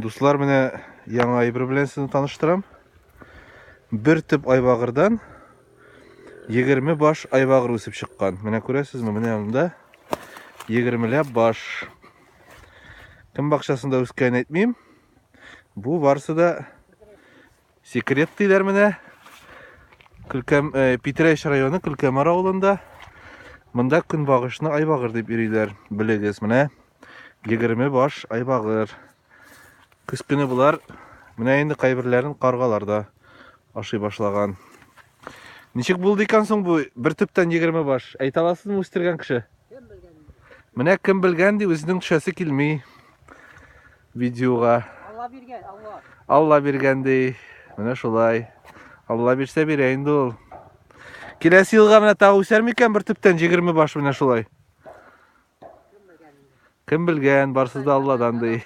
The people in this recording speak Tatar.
Дуслар, менә яңа әйбер белән сезне таныштырам. Бер төп айбагырдан 20 баш айбагыр үсеп чыккан. Менә күрәсезме, менә монда 20ләп баш. Кем бакчасында үскән әйтмим. Бу барысы да секрет диләр менә. Питрәч районы Көлкәмар авылында. Монда көнбагышны айбагыр дип йөриләр. Белегез, менә 20 баш айбагыр. Көз көне булар, менә инде кайберләрен каргаларда ашый башлаган. Ничек булды икән соң бу бер төптән 20 баш? Әйтә аласызмы үстергән кеше? Менә кем белгән ди, үзенең төшәсе килми видеога. Алла биргән ди. Менә шулай. Алла бирсә бирә инде ул. Киләсе елга менә тагы үсәр микән бер төптән 20 баш менә шулай? Кем белгән, барсы да Алладан ди.